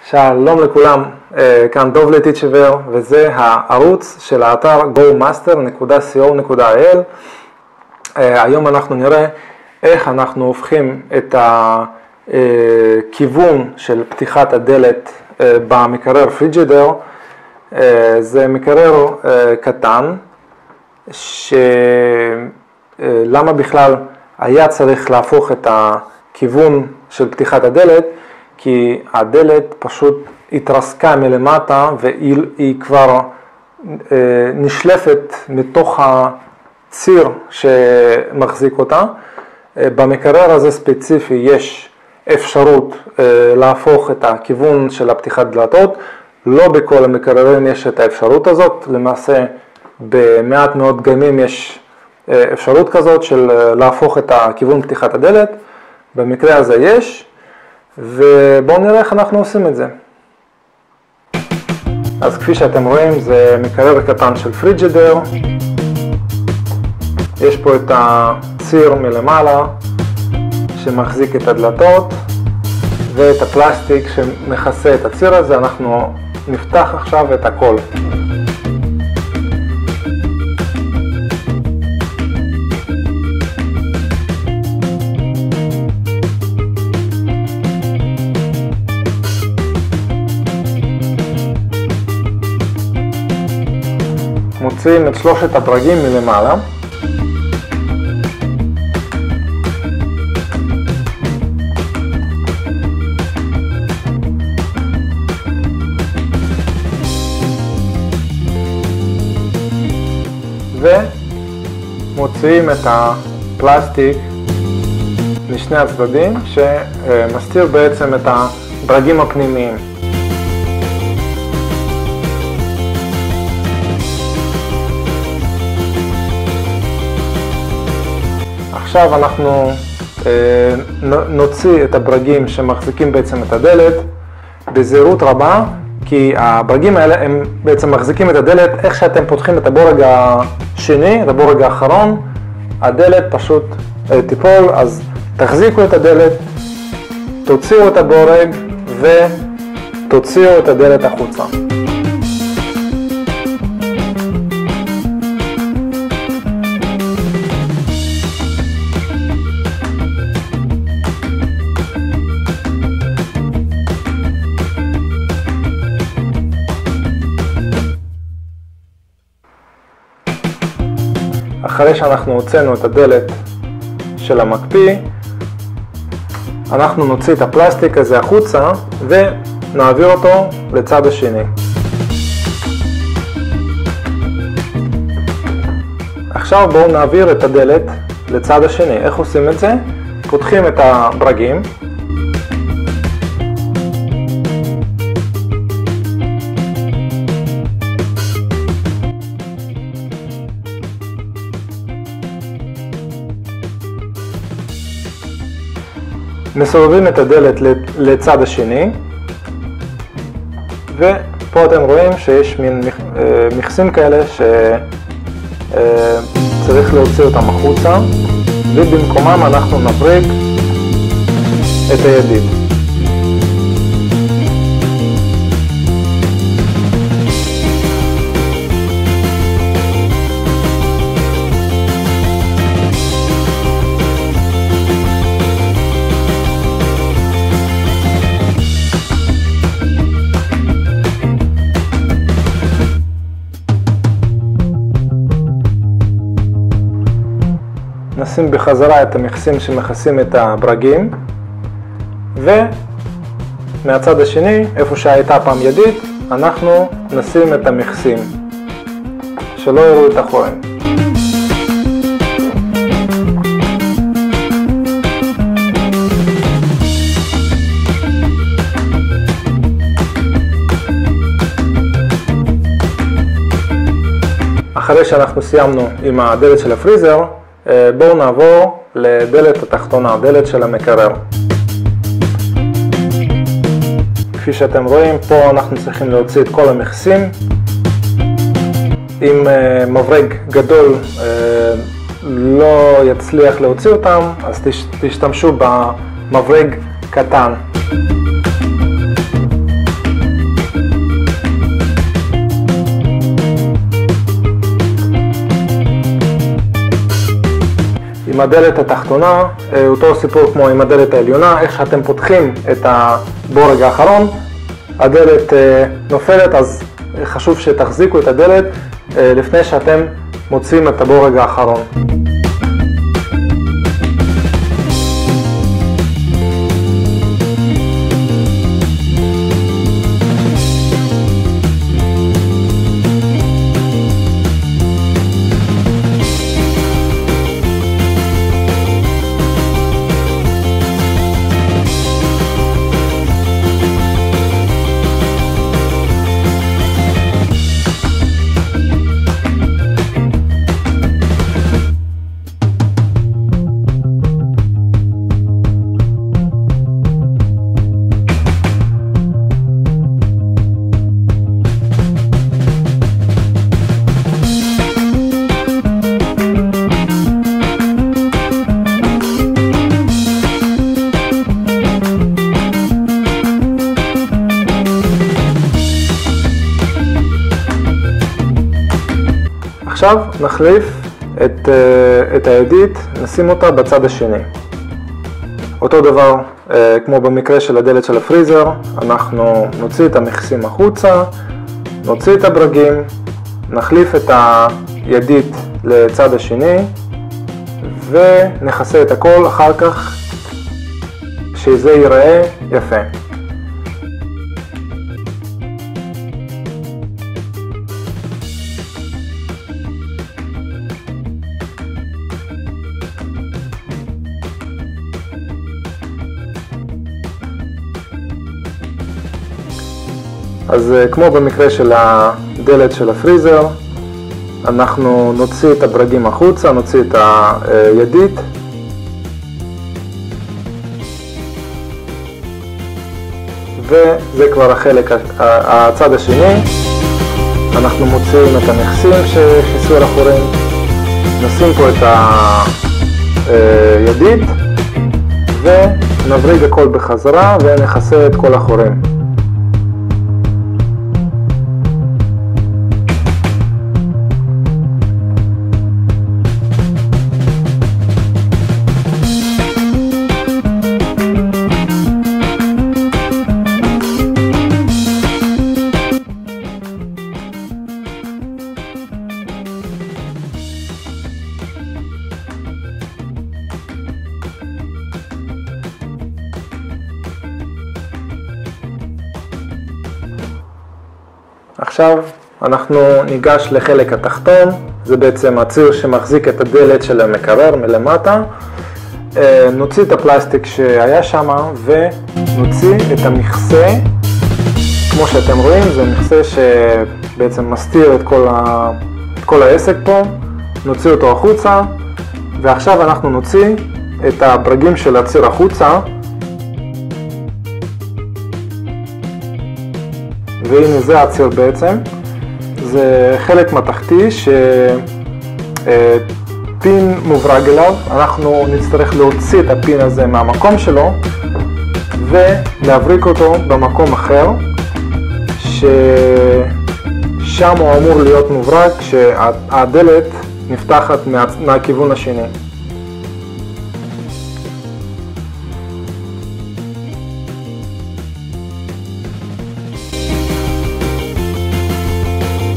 שלום לכולם, כאן דוב לטיצ'בר, וזה הערוץ של האתר gomaster.co.il. היום אנחנו נראה איך אנחנו הופכים את הכיוון של פתיחת הדלת במקרר פריג'ידר. זה מקרר קטן, למה בכלל היה צריך להפוך את הכיוון של פתיחת הדלת? כי הדלת פשוט התרסקה מלמטה והיא כבר נשלפת מתוך הציר שמחזיק אותה. במקרר הזה ספציפי יש אפשרות להפוך את הכיוון של הפתיחת דלתות. לא בכל המקררים יש את האפשרות הזאת, למעשה במעט מאוד דגמים יש אפשרות כזאת של להפוך את הכיוון פתיחת הדלת. במקרה הזה יש. ובואו נראה איך אנחנו עושים את זה. אז כפי שאתם רואים, זה מקרר קטן של פריג'ידר. יש פה את הציר מלמעלה שמחזיק את הדלתות ואת הפלסטיק שמכסה את הציר הזה. אנחנו נפתח עכשיו את הכל. מוציאים את שלושת הברגים מלמעלה. ומוציאים את הפלסטיק משני הצדדים שמסתיר בעצם את הברגים הפנימיים. עכשיו אנחנו נוציא את הברגים שמחזיקים בעצם את הדלת בזהירות רבה, כי הברגים האלה הם בעצם מחזיקים את הדלת. איך שאתם פותחים את הבורג השני, את הבורג האחרון, הדלת פשוט תיפול. אז תחזיקו את הדלת, תוציאו את הבורג ותוציאו את הדלת החוצה. אחרי שאנחנו הוצאנו את הדלת של המקפיא, אנחנו נוציא את הפלסטיק הזה החוצה ונעביר אותו לצד השני. עכשיו בואו נעביר את הדלת לצד השני. איך עושים את זה? פותחים את הברגים. מסובבים את הדלת לצד השני, ופה אתם רואים שיש מין מכסים כאלה שצריך להוציא אותם החוצה, ובמקומם אנחנו נבריק את הידית. נשים בחזרה את המכסים שמכסים את הברגים, ומהצד השני, איפה שהייתה פעם ידית, אנחנו נשים את המכסים שלא יראו את החורים. אחרי שאנחנו סיימנו עם הדלת של הפריזר, בואו נעבור לדלת התחתונה, דלת של המקרר. כפי שאתם רואים, פה אנחנו צריכים להוציא את כל המכסים. אם מברג גדול לא יצליח להוציא אותם, אז תשתמשו במברג קטן. עם הדלת התחתונה, אותו סיפור כמו עם הדלת העליונה, איך שאתם פותחים את הבורג האחרון, הדלת נופלת, אז חשוב שתחזיקו את הדלת לפני שאתם מוצאים את הבורג האחרון. עכשיו נחליף את הידית, נשים אותה בצד השני. אותו דבר כמו במקרה של הדלת של הפריזר, אנחנו נוציא את המכסים החוצה, נוציא את הברגים, נחליף את הידית לצד השני ונכסה את הכל אחר כך שזה ייראה יפה. אז כמו במקרה של הדלת של הפריזר, אנחנו נוציא את הברגים החוצה, נוציא את הידית וזה כבר החלק, הצד השני. אנחנו מוציאים את המכסים שכיסו על החורים, נשים פה את הידית ונבריג הכל בחזרה ונכסה את כל החורים. עכשיו אנחנו ניגש לחלק התחתון, זה בעצם הציר שמחזיק את הדלת של המקרר מלמטה. נוציא את הפלסטיק שהיה שם ונוציא את המכסה. כמו שאתם רואים, זה מכסה שבעצם מסתיר את כל העסק פה. נוציא אותו החוצה, ועכשיו אנחנו נוציא את הברגים של הציר החוצה. והנה זה הציר בעצם, זה חלק מתחתי שפין מוברג אליו, אנחנו נצטרך להוציא את הפין הזה מהמקום שלו ולהבריק אותו במקום אחר, ששם הוא אמור להיות מוברג כשהדלת נפתחת מהכיוון השני.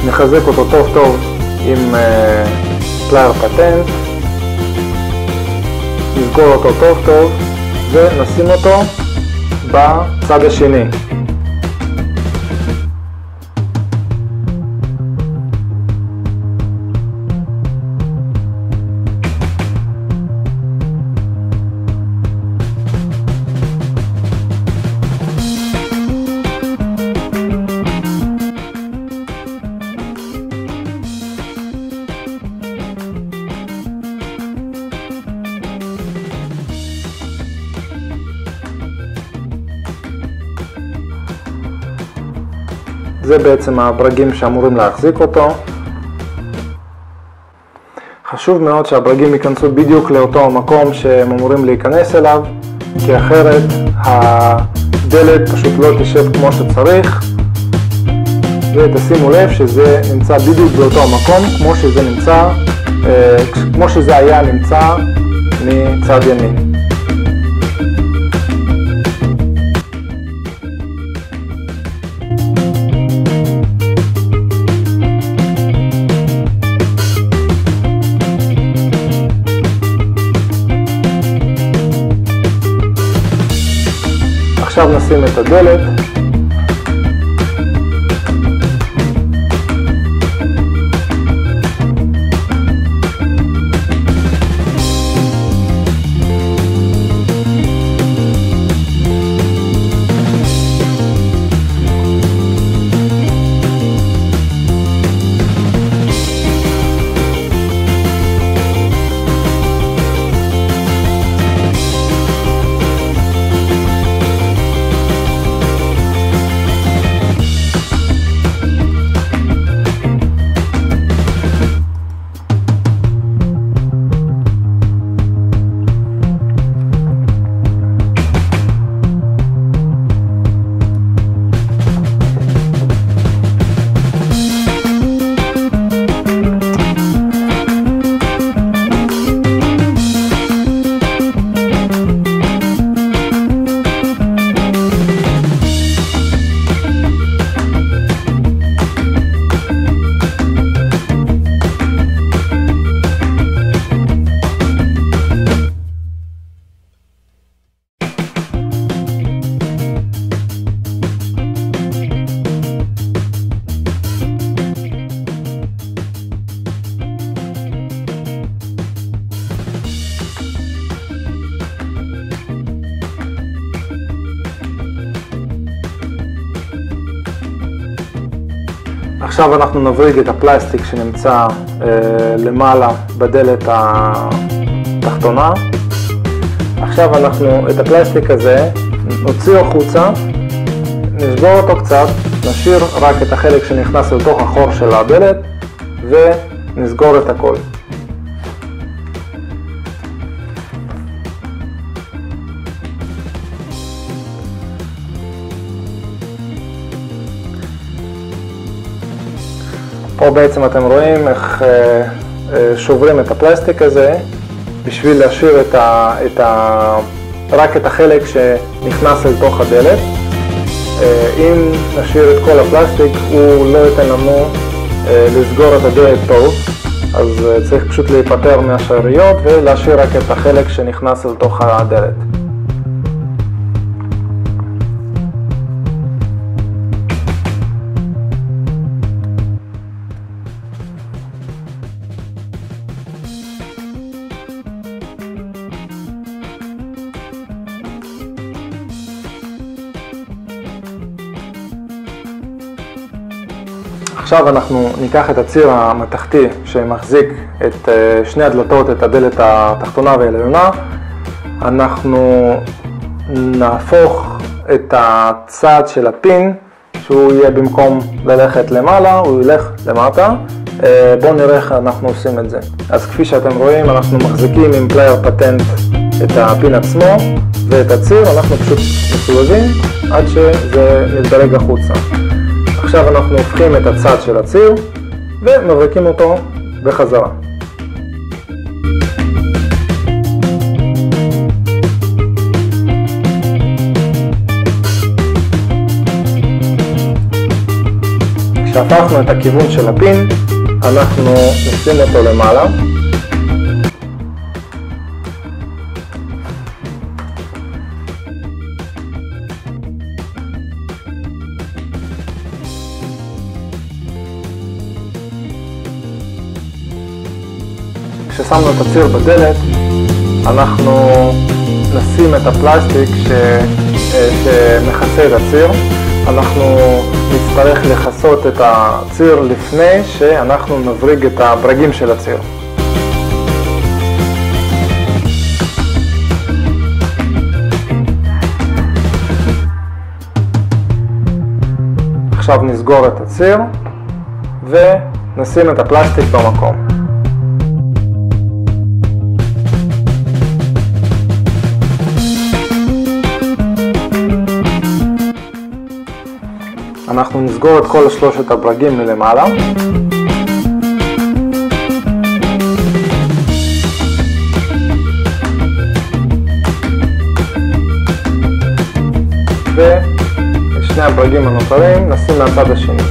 נחזק אותו טוב טוב עם פלייר פטנט, נסגור אותו טוב טוב ונשים אותו בצד השני. זה בעצם הברגים שאמורים להחזיק אותו. חשוב מאוד שהברגים ייכנסו בדיוק לאותו המקום שהם אמורים להיכנס אליו, כי אחרת הדלת פשוט לא תשב כמו שצריך. ותשימו לב שזה נמצא בדיוק באותו המקום כמו שזה היה נמצא מצד ימין. עכשיו נשים את הדלת. עכשיו אנחנו נבריג את הפלסטיק שנמצא למעלה בדלת התחתונה. עכשיו אנחנו את הפלסטיק הזה נוציא החוצה, נסגור אותו קצת, נשאיר רק את החלק שנכנס לתוך החור של הדלת ונסגור את הכל. פה בעצם אתם רואים איך שוברים את הפלסטיק הזה בשביל להשאיר רק את החלק שנכנס לתוך הדלת. אם נשאיר את כל הפלסטיק הוא לא ייתן לנו לסגור את הדלת טוב, אז צריך פשוט להיפטר מהשאריות ולהשאיר רק את החלק שנכנס לתוך הדלת. עכשיו אנחנו ניקח את הציר המתכתי שמחזיק את שני הדלתות, את הדלת התחתונה והעליונה. אנחנו נהפוך את הצד של הפין, שהוא יהיה במקום ללכת למעלה, הוא ילך למטה. בואו נראה איך אנחנו עושים את זה. אז כפי שאתם רואים, אנחנו מחזיקים עם פלייר פטנט את הפין עצמו ואת הציר, אנחנו פשוט מסובבים עד שזה מתדרג החוצה. עכשיו אנחנו הופכים את הצד של הציר ומבריקים אותו בחזרה. כשהפכנו את הכיוון של הפין, אנחנו נשים אותו למעלה. כששמנו את הציר בדלת, אנחנו נשים את הפלסטיק שמכסה את הציר. אנחנו נצטרך לכסות את הציר לפני שאנחנו נבריג את הברגים של הציר. עכשיו נסגור את הציר ונשים את הפלסטיק במקום. אנחנו נסגור את כל שלושת הברגים מלמעלה. שני הברגים הנותרים נשים מהצד השני.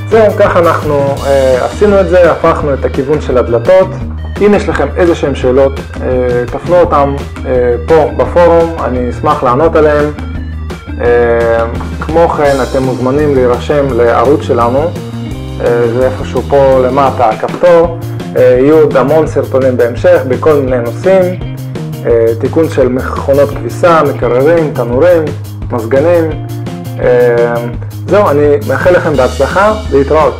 זהו, ככה אנחנו עשינו את זה, הפכנו את הכיוון של הדלתות. אם יש לכם איזה שהן שאלות, תפנו אותם פה בפורום, אני אשמח לענות עליהם. כמו כן, אתם מוזמנים להירשם לערוץ שלנו, זה איפשהו פה למטה הכפתור. יהיו עוד המון סרטונים בהמשך בכל מיני נושאים, תיקון של מכונות כביסה, מקררים, תנורים, מזגנים. זהו, אני מאחל לכם בהצלחה, להתראות.